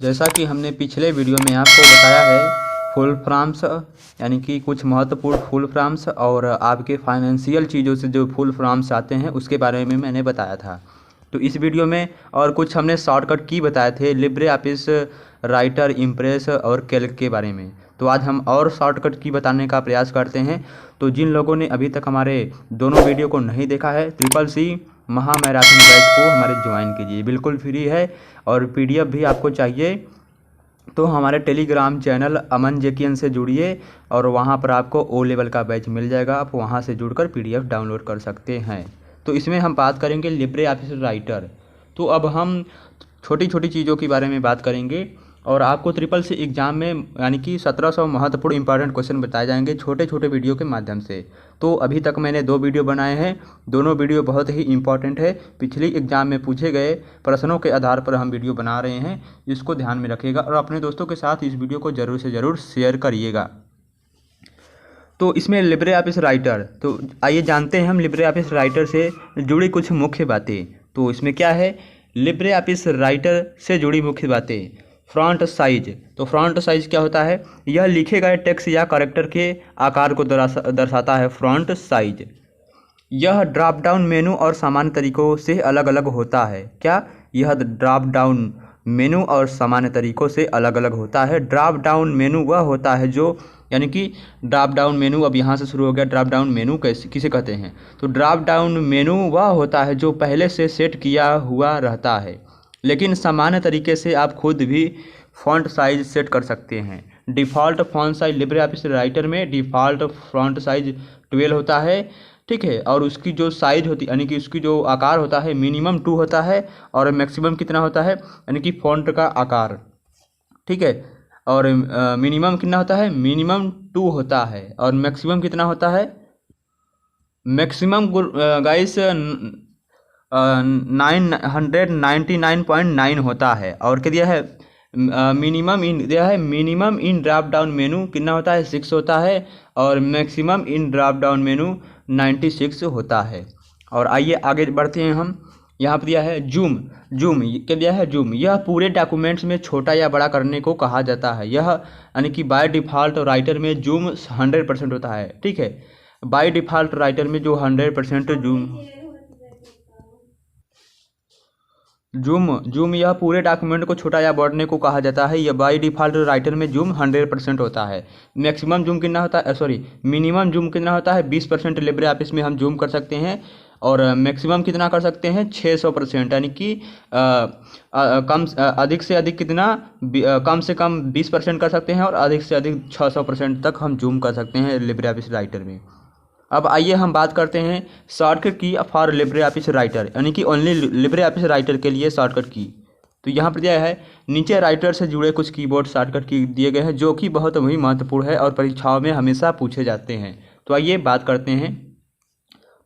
जैसा कि हमने पिछले वीडियो में आपको बताया है फुल फॉर्म्स यानी कि कुछ महत्वपूर्ण फुल फॉर्म्स और आपके फाइनेंशियल चीज़ों से जो फुल फॉर्म्स आते हैं उसके बारे में मैंने बताया था। तो इस वीडियो में और कुछ हमने शॉर्टकट की बताए थे लिब्रे ऑफिस राइटर, इम्प्रेस और कैल्क के बारे में। तो आज हम और शॉर्टकट की बताने का प्रयास करते हैं। तो जिन लोगों ने अभी तक हमारे दोनों वीडियो को नहीं देखा है, CCC महा मैराथन बैच को हमारे ज्वाइन कीजिए, बिल्कुल फ्री है। और PDF भी आपको चाहिए तो हमारे टेलीग्राम चैनल अमन जेकियन से जुड़िए और वहाँ पर आपको O लेवल का बैच मिल जाएगा। आप वहाँ से जुड़कर PDF डाउनलोड कर सकते हैं। तो इसमें हम बात करेंगे लिब्रे ऑफिस राइटर। तो अब हम छोटी छोटी चीज़ों के बारे में बात करेंगे और आपको CCC एग्ज़ाम में यानी कि 1700 महत्वपूर्ण इंपॉर्टेंट क्वेश्चन बताए जाएंगे छोटे छोटे वीडियो के माध्यम से। तो अभी तक मैंने 2 वीडियो बनाए हैं, दोनों वीडियो बहुत ही इंपॉर्टेंट है। पिछली एग्ज़ाम में पूछे गए प्रश्नों के आधार पर हम वीडियो बना रहे हैं, इसको ध्यान में रखिएगा और अपने दोस्तों के साथ इस वीडियो को ज़रूर से ज़रूर शेयर करिएगा। तो इसमें लिब्रे ऑफिस राइटर, तो आइए जानते हैं हम लिब्रे ऑफिस राइटर से जुड़ी कुछ मुख्य बातें। तो इसमें क्या है, लिब्रे ऑफिस राइटर से जुड़ी मुख्य बातें। फ्रंट साइज, तो फ्रंट साइज क्या होता है, यह लिखे गए टेक्स्ट या कैरेक्टर के आकार को दर्शाता है फ्रंट साइज। यह ड्रॉप डाउन मेनू और सामान्य तरीकों से अलग अलग होता है। क्या, यह ड्रॉप डाउन मेनू और सामान्य तरीकों से अलग अलग होता है। ड्रॉप डाउन मेनू वह होता है जो, यानी कि ड्रॉप डाउन मेनू अब यहाँ से शुरू हो गया। ड्रॉप डाउन मेनू किसे कहते हैं, तो ड्रॉप डाउन मेनू वह होता है जो पहले से सेट किया हुआ रहता है, लेकिन सामान्य तरीके से आप खुद भी फॉन्ट साइज सेट कर सकते हैं। Default font size Libre office writer में डिफ़ॉल्ट फॉन्ट साइज 12 होता है, ठीक है। और उसकी जो साइज होती यानी कि उसकी जो आकार होता है मिनिमम 2 होता है और मैक्सिमम कितना होता है, यानी कि फॉन्ट का आकार, ठीक है। और मिनिमम कितना होता है, मिनिमम 2 होता है और मैक्सिमम कितना होता है, मैक्सिमम गाइस 999.9 होता है। और क्या दिया है, मिनिमम इन दिया है, minimum in drop down menu कितना होता है, 6 होता है और maximum in drop down menu 96 होता है। और आइए आगे बढ़ते हैं हम। यहाँ पर दिया है जूम, जूम क्या दिया है, जूम यह पूरे डॉक्यूमेंट्स में छोटा या बड़ा करने को कहा जाता है। यह यानी कि बाय डिफ़ॉल्ट राइटर में जूम 100% होता है, ठीक है। बाय डिफ़ॉल्ट राइटर में जो 100% जूम यह पूरे डॉक्यूमेंट को छोटा या बढ़ने को कहा जाता है। यह बाय डिफ़ॉल्ट राइटर में जूम 100% होता है। मैक्सिमम जूम कितना होता है, मिनिमम जूम कितना होता है, 20% लिब्रे ऑफिस में हम जूम कर सकते हैं और मैक्सिमम कितना कर सकते हैं, 600%, यानी कि अधिक से अधिक कितना, कम से कम 20% कर सकते हैं और अधिक से अधिक 600% तक हम जूम कर सकते हैं लिब्रे ऑफिस राइटर में। अब आइए हम बात करते हैं शॉर्टकट की फॉर लिब्रे ऑफिस राइटर, यानी कि ओनली लिब्रे ऑफिस राइटर के लिए शॉर्टकट की। तो यहाँ पर दिया है नीचे राइटर से जुड़े कुछ कीबोर्ड शॉर्टकट की दिए गए हैं जो कि बहुत ही महत्वपूर्ण है और परीक्षाओं में हमेशा पूछे जाते हैं। तो आइए बात करते हैं।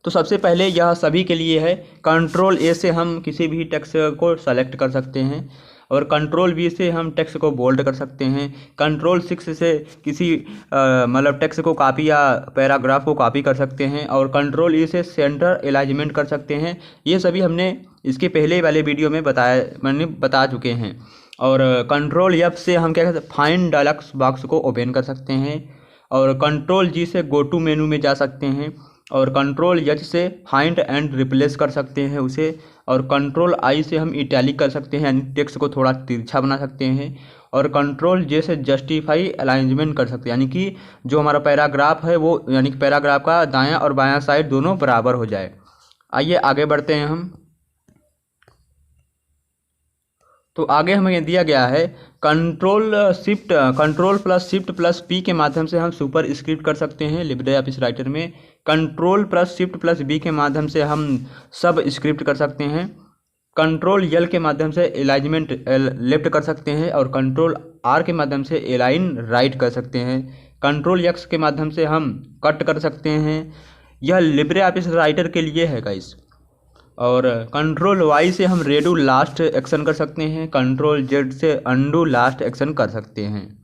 तो सबसे पहले यह सभी के लिए है, Ctrl+A से हम किसी भी टेक्स्ट को सेलेक्ट कर सकते हैं और Ctrl+V से हम टेक्स्ट को बोल्ड कर सकते हैं। Ctrl+6 से किसी मतलब टेक्स्ट को कॉपी या पैराग्राफ को कॉपी कर सकते हैं और Ctrl+E से सेंटर अलाइनमेंट कर सकते हैं। ये सभी हमने इसके पहले वाले वीडियो में बता चुके हैं। और Ctrl+F से हम क्या कहते हैं, फाइंड डायलॉग बॉक्स को ओपन कर सकते हैं और Ctrl+G से गो टू मेनू में जा सकते हैं और Ctrl+H से फाइंड एंड रिप्लेस कर सकते हैं उसे और Ctrl+I से हम इटैलिक कर सकते हैं, यानी टेक्स्ट को थोड़ा तिरछा बना सकते हैं और Ctrl+J से जस्टिफाई अलाइनमेंट कर सकते हैं, यानी कि जो हमारा पैराग्राफ है वो, यानी कि पैराग्राफ का दायां और बायां साइड दोनों बराबर हो जाए। आइए आगे बढ़ते हैं हम। तो आगे हमें दिया गया है Ctrl+Shift+P के माध्यम से हम सुपर स्क्रिप्ट कर सकते हैं लिब्रे ऑफिस राइटर में। Ctrl+Shift+B के माध्यम से हम सब स्क्रिप्ट कर सकते हैं। Ctrl+L के माध्यम से अलाइनमेंट लेफ्ट कर सकते हैं और Ctrl+R के माध्यम से अलाइन राइट कर सकते हैं। Ctrl+X के माध्यम से हम कट कर सकते हैं। यह लिब्रे ऑफिस राइटर के लिए है गाइस। और Ctrl+Y से हम रेडू लास्ट एक्शन कर सकते हैं। Ctrl+Z से अंडू लास्ट एक्शन कर सकते हैं।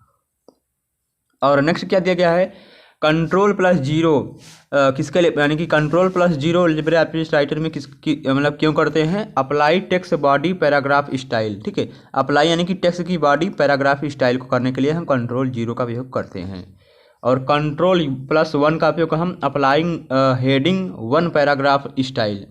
और नेक्स्ट क्या दिया गया है, कंट्रोल प्लस जीरो किसके लिए, यानी कि control plus zero Libre office writer में मतलब क्यों करते हैं, apply text body paragraph style. ठीक है, अप्लाई यानी कि टेक्स्ट की बॉडी पैराग्राफ स्टाइल को करने के लिए हम कंट्रोल जीरो का उपयोग करते हैं। और कंट्रोल प्लस वन का उपयोग हम applying heading one paragraph style,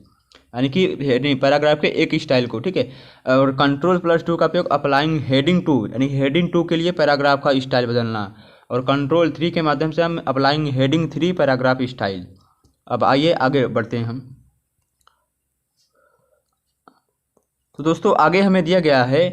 यानी कि हेडिंग पैराग्राफ के एक स्टाइल को। ठीक है, और कंट्रोल प्लस टू का उपयोग अप्लाइंग हेडिंग टू, यानी हेडिंग टू के लिए पैराग्राफ का स्टाइल बदलना। और कंट्रोल थ्री के माध्यम से हम applying heading three paragraph style. अब आइए आगे बढ़ते हैं हम। तो दोस्तों आगे हमें दिया गया है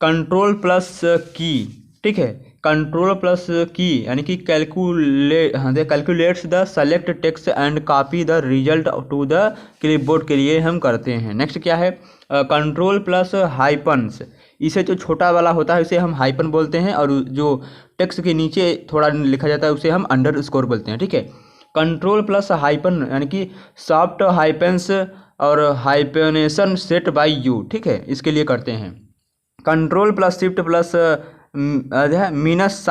कंट्रोल प्लस की। ठीक है, कंट्रोल प्लस की यानी कि calculates the select text and copy the result to the clipboard के लिए हम करते हैं। नेक्स्ट क्या है, कंट्रोल प्लस हाइपन्स। इसे जो छोटा वाला होता है उसे हम हाइपन बोलते हैं, और जो टेक्स्ट के नीचे थोड़ा लिखा जाता है उसे हम अंडरस्कोर बोलते हैं। ठीक है, कंट्रोल प्लस हाइपन यानी कि सॉफ्ट हाइपन्स और हाइपनेशन सेट बाय यू। ठीक है, इसके लिए करते हैं। Control plus shift plus minus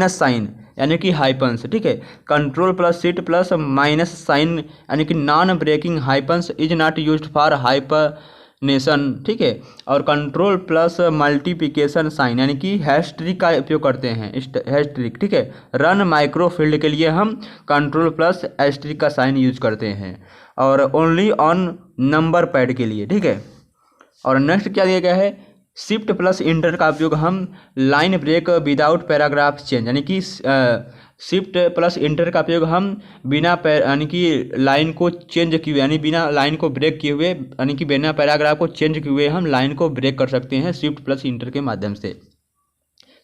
sign यानी कि हाइपन्स। ठीक है, control plus shift plus minus sign यानी कि non breaking hyphens is not used for hyphenation. ठीक है, और कंट्रोल प्लस मल्टीप्लिकेशन साइन यानी कि हैशट्रिक का उपयोग करते हैं, हैशट्रिक। ठीक है, रन माइक्रोफील्ड के लिए हम कंट्रोल प्लस हैशट्रिक का साइन यूज करते हैं, और ओनली ऑन नंबर पैड के लिए। ठीक है, और नेक्स्ट क्या दिया गया है, शिफ्ट प्लस इंटर का उपयोग हम line break without paragraph change, यानी कि शिफ्ट प्लस इंटर का उपयोग हम बिना यानी कि लाइन को चेंज किए हुए, यानी बिना लाइन को ब्रेक किए हुए, यानी कि बिना पैराग्राफ को चेंज किए हुए हम लाइन को ब्रेक कर सकते हैं शिफ्ट प्लस इंटर के माध्यम से।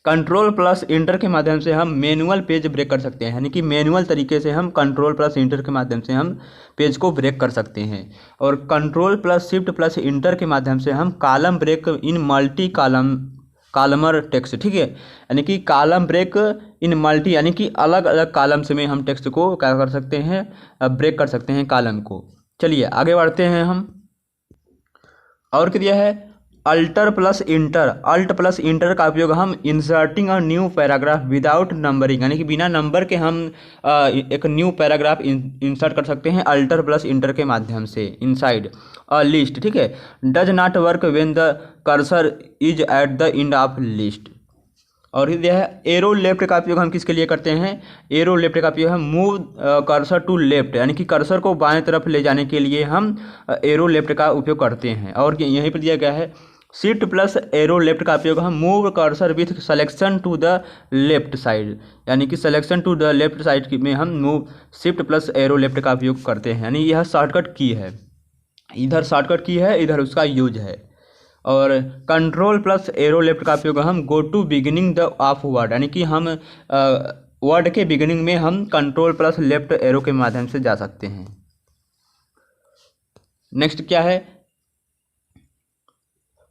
कंट्रोल प्लस इंटर के माध्यम से हम मैनुअल पेज ब्रेक कर सकते हैं, यानी कि मैनुअल तरीके से हम कंट्रोल प्लस इंटर के माध्यम से हम पेज को ब्रेक कर सकते हैं। और control plus shift plus enter के माध्यम से हम column break in multi columnar text. ठीक है, यानी कि कॉलम ब्रेक इन मल्टी यानी कि अलग अलग कॉलम्स में हम टेक्स्ट को क्या कर सकते हैं, ब्रेक कर सकते हैं कॉलम को। चलिए आगे बढ़ते हैं हम। और क्या दिया है, alter plus enter. Alt plus enter का उपयोग हम inserting a new paragraph without numbering, यानी कि बिना नंबर के हम एक न्यू पैराग्राफ इंसर्ट कर सकते हैं अल्टर प्लस इंटर के माध्यम से इनसाइड अ लिस्ट। ठीक है, does not work when the cursor is at the end of list. और यह है एरो लेफ्ट का उपयोग हम किसके लिए करते हैं, एरो लेफ्ट का उपयोग हम मूव कर्सर टू लेफ्ट, यानी कि कर्सर को बाएं तरफ ले जाने के लिए हम एरो लेफ्ट का उपयोग करते हैं। और यहीं पर दिया गया है शिफ्ट प्लस एरो लेफ्ट का उपयोग हम move cursor with selection to the left side, यानी कि selection to the left side में हम move shift plus arrow left का उपयोग करते हैं, यानी यह शॉर्टकट की है, इधर शॉर्टकट की है, इधर उसका यूज है। और कंट्रोल प्लस एरो लेफ्ट का उपयोग हम go to beginning the of word, यानी कि हम वर्ड के बिगिनिंग में हम कंट्रोल प्लस लेफ्ट एरो के माध्यम से जा सकते हैं। नेक्स्ट क्या है,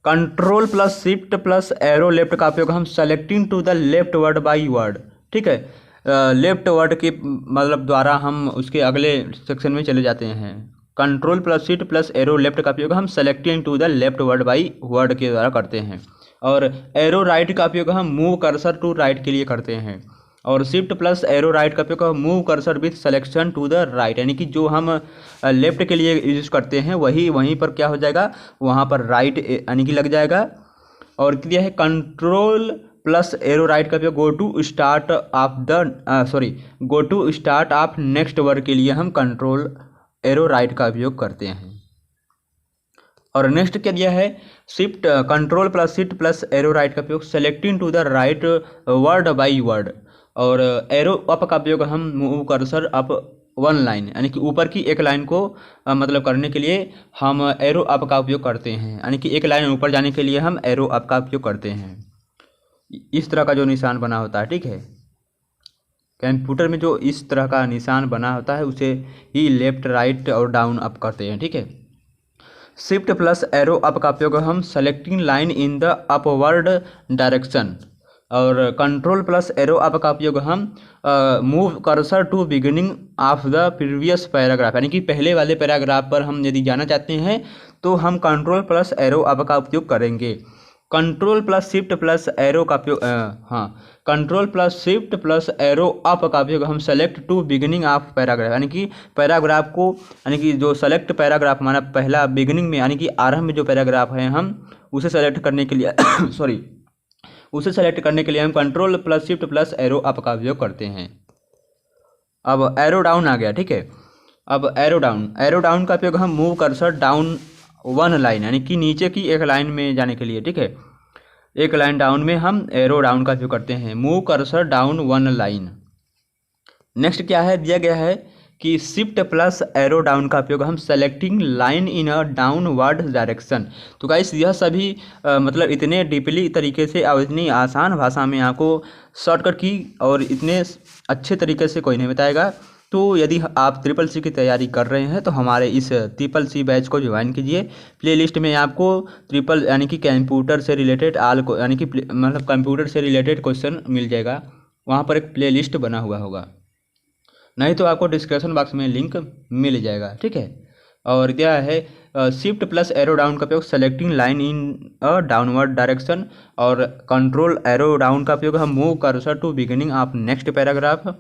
control plus shift plus arrow left का उपयोग हम selecting to the left word by word. ठीक है, लेफ्ट वर्ड के मतलब द्वारा हम उसके अगले सेक्शन में चले जाते हैं। Control plus shift plus arrow left का उपयोग हम selecting to the left word by word के द्वारा करते हैं। और एरो राइट का उपयोग हम मूव कर्सर टू राइट के लिए करते हैं। और शिफ्ट प्लस एरो राइट का उपयोग move cursor with selection to the right, यानी कि जो हम लेफ्ट के लिए यूज करते हैं वही वहीं पर क्या हो जाएगा, वहाँ पर राइट यानी कि लग जाएगा। और क्या है, कंट्रोल प्लस एरो राइट का उपयोग go to start of next word के लिए हम कंट्रोल एरो राइट का उपयोग करते हैं। और नेक्स्ट क्या दिया है, shift control plus shift plus arrow right का उपयोग selecting to the right word by word. और एरो अप का उपयोग हम move cursor up one line, यानी कि ऊपर की एक लाइन को मतलब करने के लिए हम एरो अप का उपयोग करते हैं, यानी कि एक लाइन ऊपर जाने के लिए हम एरो अप का उपयोग करते हैं। इस तरह का जो निशान बना होता है, ठीक है, कंप्यूटर में जो इस तरह का निशान बना होता है उसे ही लेफ्ट राइट और डाउन अप करते हैं। ठीक है, शिफ्ट प्लस एरो अप का उपयोग हम selecting line in the upward direction. और कंट्रोल प्लस एरो अप का उपयोग हम move cursor to beginning of the previous paragraph, यानी कि पहले वाले पैराग्राफ पर हम यदि जाना चाहते हैं तो हम कंट्रोल प्लस एरो अप का उपयोग करेंगे। Control plus shift plus arrow का उपयोग control plus shift plus arrow up का उपयोग हम select to beginning of paragraph, यानी कि पैराग्राफ को, यानी कि जो सेलेक्ट पैराग्राफ माना पहला बिगिनिंग में, यानी कि आरंभ में जो पैराग्राफ है हम उसे सेलेक्ट करने के लिए सॉरी उसे सेलेक्ट करने के लिए हम control plus shift plus arrow up का उपयोग करते हैं। अब एरो डाउन आ गया, ठीक है। अब एरो डाउन का उपयोग हम move cursor down one line, यानी कि नीचे की एक लाइन में जाने के लिए, ठीक है, एक लाइन डाउन में हम एरो डाउन का उपयोग करते हैं, move cursor down one line. Next क्या है, दिया गया है कि शिफ्ट प्लस एरो डाउन का उपयोग हम selecting line in a downward direction. तो गाइस यह सभी मतलब इतने डीपली तरीके से और इतनी आसान भाषा में आपको शॉर्टकट की और इतने अच्छे तरीके से कोई नहीं बताएगा। तो यदि आप ट्रिपल सी की तैयारी कर रहे हैं तो हमारे इस ट्रिपल सी बैच को ज्वाइन कीजिए। प्लेलिस्ट में आपको ट्रिपल यानी कि कंप्यूटर से रिलेटेड यानी कि मतलब कंप्यूटर से रिलेटेड क्वेश्चन मिल जाएगा, वहाँ पर एक प्लेलिस्ट बना हुआ होगा, नहीं तो आपको डिस्क्रिप्शन बॉक्स में लिंक मिल जाएगा, ठीक है। और क्या है शिफ्ट प्लस एरो डाउन का उपयोग selecting line in a downward direction, और कंट्रोल एरो डाउन का उपयोग हम move cursor to beginning of next paragraph.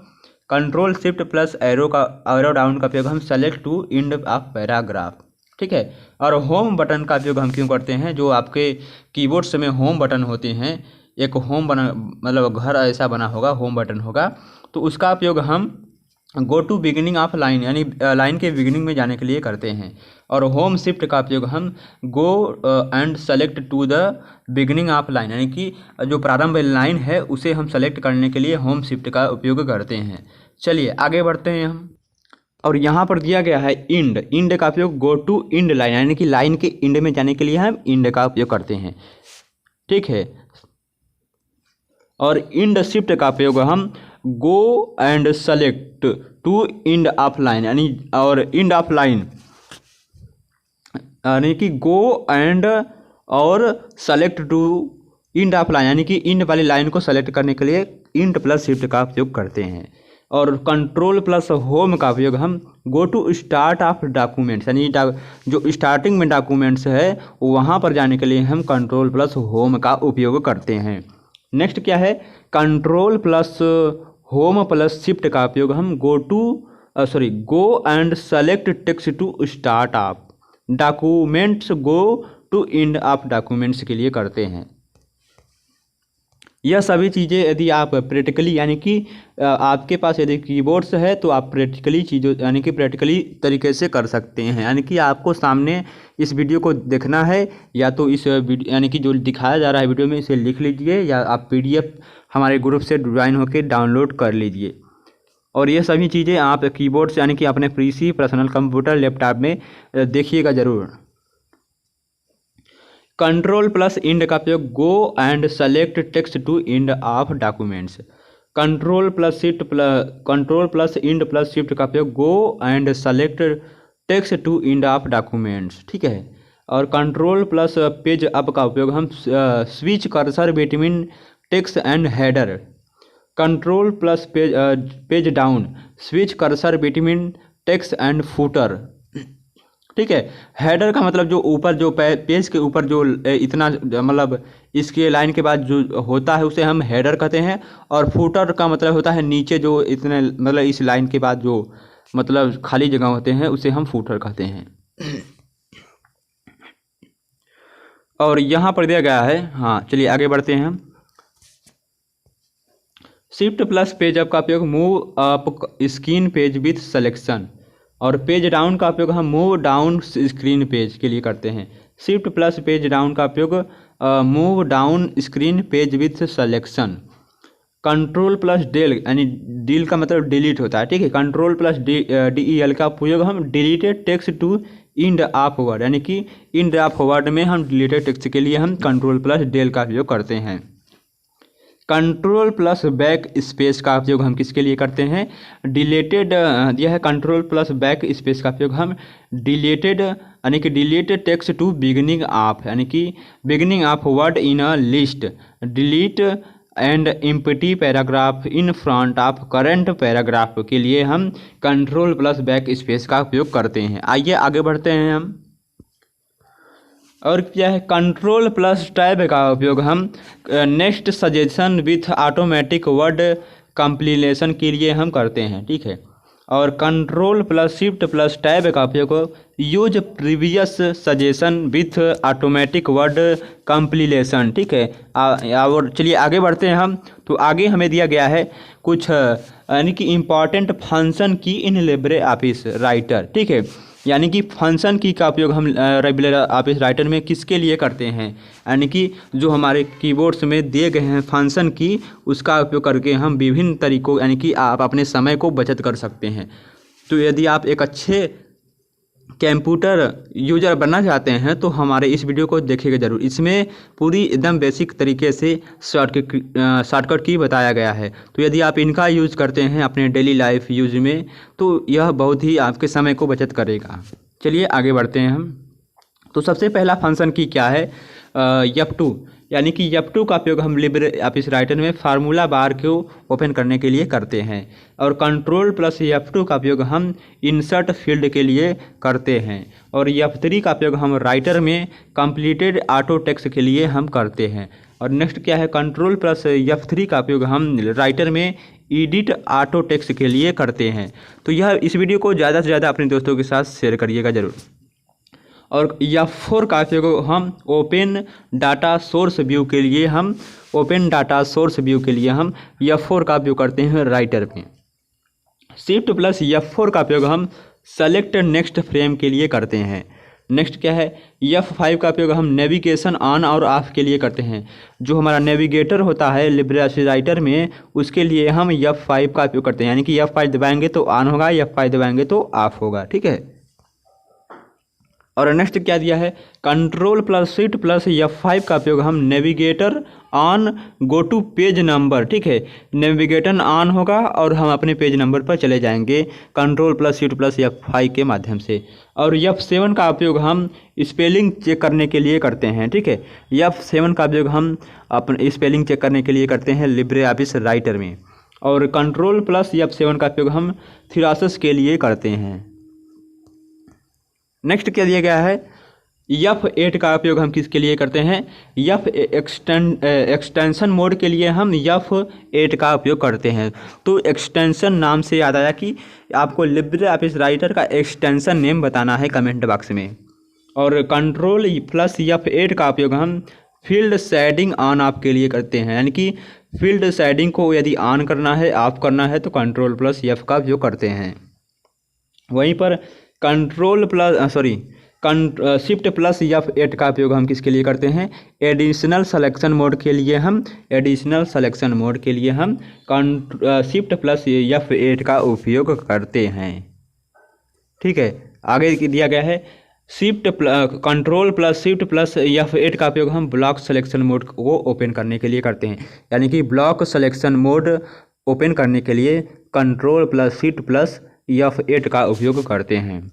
Control shift plus arrow down का उपयोग हम select to end of paragraph, ठीक है। और होम बटन का उपयोग हम क्यों करते हैं, जो आपके कीबोर्ड्स में होम बटन होते हैं, एक होम बना मतलब घर ऐसा बना होगा, होम बटन होगा, तो उसका उपयोग हम go to beginning of line, यानी लाइन के बिगिनिंग में जाने के लिए करते हैं। और होम शिफ्ट का उपयोग हम go and select to the beginning of line, यानी कि जो प्रारंभ लाइन है उसे हम सेलेक्ट करने के लिए होम शिफ्ट का उपयोग करते हैं। चलिए आगे बढ़ते हैं हम। और यहाँ पर दिया गया है इंड का उपयोग गो टू इंड लाइन, यानी कि लाइन के इंड में जाने के लिए हम इंड का उपयोग करते हैं, ठीक है। और इंड शिफ्ट का उपयोग हम go and select to end of line, यानी और इंड ऑफ लाइन यानी कि गो एंड और select to end of line, यानी कि इंड वाली लाइन को सेलेक्ट करने के लिए इंड प्लस शिफ्ट का उपयोग करते हैं। और कंट्रोल प्लस होम का उपयोग हम go to start of documents, यानी जो स्टार्टिंग में डॉक्यूमेंट्स है वहाँ पर जाने के लिए हम कंट्रोल प्लस होम का उपयोग करते हैं। नेक्स्ट क्या है, control plus home plus shift का उपयोग हम go and select text to start of documents, go to end of documents के लिए करते हैं। यह सभी चीज़ें यदि आप प्रैक्टिकली, यानी कि आपके पास यदि कीबोर्ड्स है तो आप प्रैक्टिकली चीज़ों यानी कि प्रैक्टिकली तरीके से कर सकते हैं, यानी कि आपको सामने इस वीडियो को देखना है, या तो इस वीडियो यानी कि जो दिखाया जा रहा है वीडियो में इसे लिख लीजिए, या आप PDF हमारे ग्रुप से ज्वाइन होकर डाउनलोड कर लीजिए। और ये सभी चीज़ें आप कीबोर्ड से यानी कि अपने PC पर्सनल कंप्यूटर लैपटॉप में देखिएगा ज़रूर। कंट्रोल प्लस इंड का उपयोग go and select text to end of documents. Control plus end plus shift का उपयोग go and select text to end of documents, ठीक है। और कंट्रोल प्लस पेज अप का उपयोग हम switch cursor between text and header. Control plus page down switch cursor between text and footer, ठीक है। हेडर का मतलब जो ऊपर जो पेज के ऊपर जो इतना मतलब इसके लाइन के बाद जो होता है उसे हम हेडर कहते हैं, और फुटर का मतलब होता है नीचे जो इतने मतलब इस लाइन के बाद जो मतलब खाली जगह होते हैं उसे हम फुटर कहते हैं। और यहाँ पर दिया गया है, हाँ चलिए आगे बढ़ते हैं। शिफ्ट प्लस पेज अप का उपयोग move up screen page with selection, और पेज डाउन का उपयोग हम मूव डाउन स्क्रीन पेज के लिए करते हैं। शिफ्ट प्लस पेज डाउन का उपयोग move down screen page with selection. Control plus del यानी डील का मतलब डिलीट होता है, ठीक है। कंट्रोल प्लस DEL का उपयोग हम deleted text to end of word, यानी कि इंड ऑफ वर्ड में हम डिलीटेड टेक्स्ट के लिए हम कंट्रोल प्लस डेल का उपयोग करते हैं। कंट्रोल प्लस बैक स्पेस का उपयोग हम किसके लिए करते हैं, डिलीटेड, यह है कंट्रोल प्लस बैक स्पेस का उपयोग हम डिलीटेड यानी कि deleted text to beginning of, यानी कि beginning of word in a list, delete and empty paragraph in front of current paragraph के लिए हम कंट्रोल प्लस बैक स्पेस का उपयोग करते हैं। आइए आगे बढ़ते हैं हम। और क्या है, कंट्रोल प्लस टैब का उपयोग हम next suggestion with automatic word completion के लिए हम करते हैं, ठीक है। और control plus shift plus tab का उपयोग use previous suggestion with automatic word completion, ठीक है। और चलिए आगे बढ़ते हैं हम। तो आगे हमें दिया गया है कुछ यानी कि इम्पॉर्टेंट फंक्शन की इन लिब्रे ऑफिस राइटर, ठीक है। यानी कि फंक्शन की का उपयोग हम लिब्रे ऑफिस राइटर में किसके लिए करते हैं, यानी कि जो हमारे कीबोर्ड्स में दिए गए हैं फंक्शन की, उसका उपयोग करके हम विभिन्न तरीकों यानी कि आप अपने समय को बचत कर सकते हैं। तो यदि आप एक अच्छे कंप्यूटर यूजर बनना चाहते हैं तो हमारे इस वीडियो को देखिएगा ज़रूर। इसमें पूरी एकदम बेसिक तरीके से शॉर्टकट की बताया गया है। तो यदि आप इनका यूज़ करते हैं अपने डेली लाइफ यूज में तो यह बहुत ही आपके समय को बचत करेगा। चलिए आगे बढ़ते हैं हम। तो सबसे पहला फंक्शन की क्या है, F2, यानी कि F2 का उपयोग हम लिब्रे ऑफिस राइटर में फार्मूला बार को ओपन करने के लिए करते हैं। और कंट्रोल प्लस F2 का उपयोग हम इंसर्ट फील्ड के लिए करते हैं। और F3 का उपयोग हम राइटर में कंप्लीटेड ऑटो टेक्स्ट के लिए हम करते हैं। और नेक्स्ट क्या है, कंट्रोल प्लस F3 का उपयोग हम राइटर में एडिट ऑटो टेक्स्ट के लिए करते हैं। तो यह इस वीडियो को ज़्यादा से ज़्यादा अपने दोस्तों के साथ शेयर करिएगा ज़रूर। और F4 का उपयोग हम ओपन डाटा सोर्स व्यू के लिए हम F4 का उपयोग करते हैं राइटर में। शिफ्ट प्लस F4 का उपयोग हम सेलेक्ट नेक्स्ट फ्रेम के लिए करते हैं। नेक्स्ट क्या है, F5 का उपयोग हम नेविगेशन ऑन और ऑफ के लिए करते हैं। जो हमारा नेविगेटर होता है लिब्रे ऑफिस राइटर में, उसके लिए हम F5 का उपयोग करते हैं। यानी कि F5 दबाएंगे तो ऑन होगा, F5 दबाएंगे तो ऑफ होगा, ठीक है। और नेक्स्ट क्या दिया है, control plus shift plus F5 का उपयोग हम navigator on go to page number, ठीक है। नेविगेटर ऑन होगा और हम अपने पेज नंबर पर चले जाएंगे control plus shift plus F5 के माध्यम से। और F7 का उपयोग हम स्पेलिंग चेक करने के लिए करते हैं, ठीक है। F7 का उपयोग हम अपने स्पेलिंग चेक करने के लिए करते हैं लिब्रे ऑफिस राइटर में। और कंट्रोल प्लस F7 का उपयोग हम थीसिस के लिए करते हैं। नेक्स्ट क्या दिया गया है, F8 का उपयोग हम किसके लिए करते हैं, एक्सटेंशन मोड के लिए हम F8 का उपयोग करते हैं। तो एक्सटेंशन नाम से याद आया कि आपको लिब्रे ऑफिस राइटर का एक्सटेंशन नेम बताना है कमेंट बॉक्स में। और कंट्रोल प्लस F8 का उपयोग हम फील्ड शेडिंग ऑन ऑफ के लिए करते हैं। यानी कि फील्ड शेडिंग को यदि ऑन करना है ऑफ करना है तो कंट्रोल प्लस F का उपयोग करते हैं। वहीं पर शिफ्ट प्लस F8 का उपयोग हम किसके लिए करते हैं, एडिशनल सिलेक्शन मोड के लिए हम शिफ्ट प्लस F8 का उपयोग करते हैं, ठीक है। आगे दिया गया है control plus shift plus F8 का उपयोग हम ब्लॉक सिलेक्शन मोड को ओपन करने के लिए करते हैं। यानी कि ब्लॉक सिलेक्शन मोड ओपन करने के लिए control plus shift plus F8 का उपयोग करते हैं।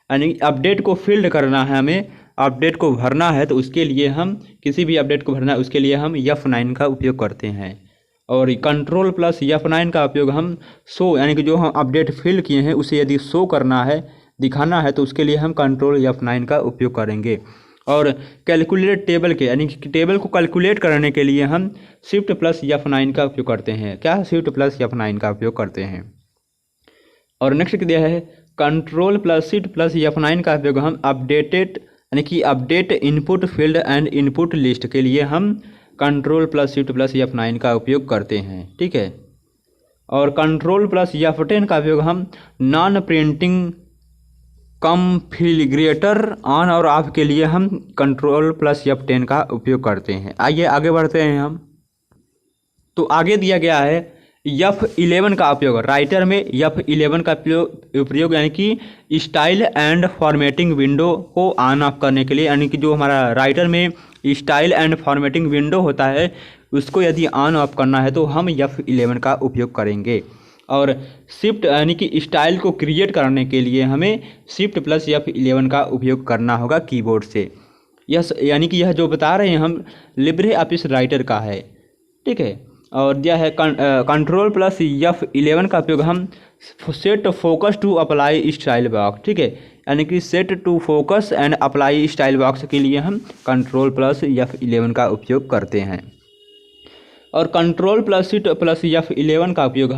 यानी अपडेट को फील्ड करना है, हमें अपडेट को भरना है तो उसके लिए हम किसी भी अपडेट को भरना है उसके लिए हम F9 का उपयोग करते हैं। और कंट्रोल प्लस F9 का उपयोग हम शो, यानी कि जो हम अपडेट फिल किए हैं उसे यदि शो करना है दिखाना है तो उसके लिए हम कंट्रोल F9 का उपयोग करेंगे। और कैलकुलेट टेबल के, यानी कि टेबल को कैलकुलेट करने के लिए हम शिफ्ट प्लस F9 का उपयोग करते हैं। क्या, शिफ्ट प्लस F9 का उपयोग करते हैं। और नेक्स्ट दिया है control plus shift plus F9 का उपयोग हम यानी कि update input field and input list के लिए हम control plus shift plus F9 का उपयोग करते हैं, ठीक है। और कंट्रोल प्लस F10 का उपयोग हम नॉन प्रिंटिंग कॉन्फ़िगरेटर ऑन और ऑफ के लिए हम कंट्रोल प्लस F10 का उपयोग करते हैं। आइए आगे बढ़ते हैं हम। तो आगे दिया गया है F11 का उपयोग राइटर में F11 का उपयोग यानी कि स्टाइल एंड फॉर्मेटिंग विंडो को ऑन ऑफ करने के लिए, यानी कि जो हमारा राइटर में स्टाइल एंड फॉर्मेटिंग विंडो होता है उसको यदि ऑन ऑफ करना है तो हम F11 का उपयोग करेंगे। और शिफ्ट यानी कि स्टाइल को क्रिएट करने के लिए हमें शिफ्ट प्लस F11 का उपयोग करना होगा कीबोर्ड से। यह यानी कि यह जो बता रहे हैं हम लिब्रे ऑफिस राइटर का है, ठीक है। और दिया है कंट्रोल प्लस F11 का उपयोग हम set focus to apply style box, ठीक है, यानी कि set to focus and apply style box के लिए हम कंट्रोल प्लस F11 का उपयोग करते हैं। और control plus shift plus F11 का उपयोग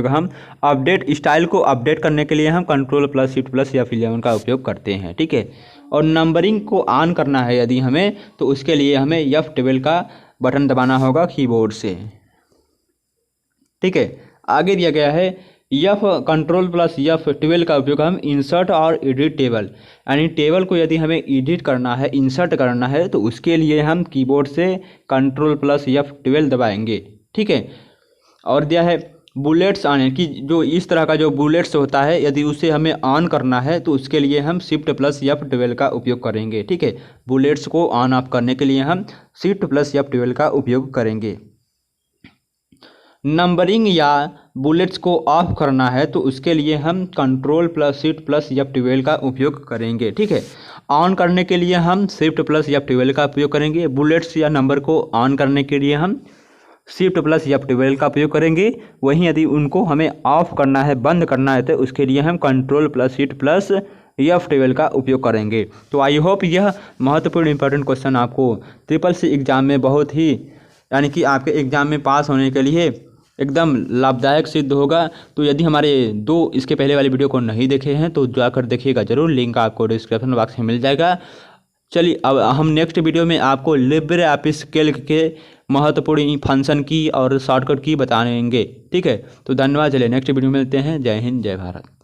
हम अपडेट स्टाइल को अपडेट करने के लिए हम control plus shift plus F11 का उपयोग करते हैं, ठीक है। और नंबरिंग को ऑन करना है यदि हमें, तो उसके लिए हमें F12 का बटन दबाना होगा कीबोर्ड से, ठीक है। आगे दिया गया है कंट्रोल प्लस F12 का उपयोग हम इंसर्ट और एडिट टेबल, यानी टेबल को यदि हमें एडिट करना है, इंसर्ट करना है, तो उसके लिए हम कीबोर्ड से कंट्रोल प्लस F12 दबाएंगे, ठीक है। और दिया है बुलेट्स ऑन, कि जो इस तरह का जो बुलेट्स होता है यदि उसे हमें ऑन करना है तो उसके लिए हम शिफ्ट प्लस F12 का उपयोग करेंगे, ठीक है। बुलेट्स को ऑन ऑफ करने के लिए हम शिफ्ट प्लस F12 का उपयोग करेंगे। नंबरिंग या बुलेट्स को ऑफ करना है तो उसके लिए हम control plus shift plus F12 का उपयोग करेंगे, ठीक है। ऑन करने के लिए हम शिफ्ट प्लस F12 का उपयोग करेंगे। बुलेट्स या नंबर को ऑन करने के लिए हम शिफ्ट प्लस F12 का उपयोग करेंगे। वहीं यदि उनको हमें ऑफ करना है, बंद करना है, तो उसके लिए हम control plus shift plus F12 का उपयोग करेंगे। तो आई होप यह महत्वपूर्ण इंपॉर्टेंट क्वेश्चन आपको SSC एग्ज़ाम में बहुत ही, यानी कि आपके एग्ज़ाम में पास होने के लिए एकदम लाभदायक सिद्ध होगा। तो यदि हमारे इसके पहले वाली वीडियो को नहीं देखे हैं तो जाकर देखिएगा ज़रूर, लिंक आपको डिस्क्रिप्शन बॉक्स में मिल जाएगा। चलिए अब हम नेक्स्ट वीडियो में आपको लिब्रे ऑफिस कैल्क के महत्वपूर्ण फंक्शन की और शॉर्टकट की बताएंगे, ठीक है। तो धन्यवाद। चलिए नेक्स्ट वीडियो में मिलते हैं। जय हिंद, जय भारत।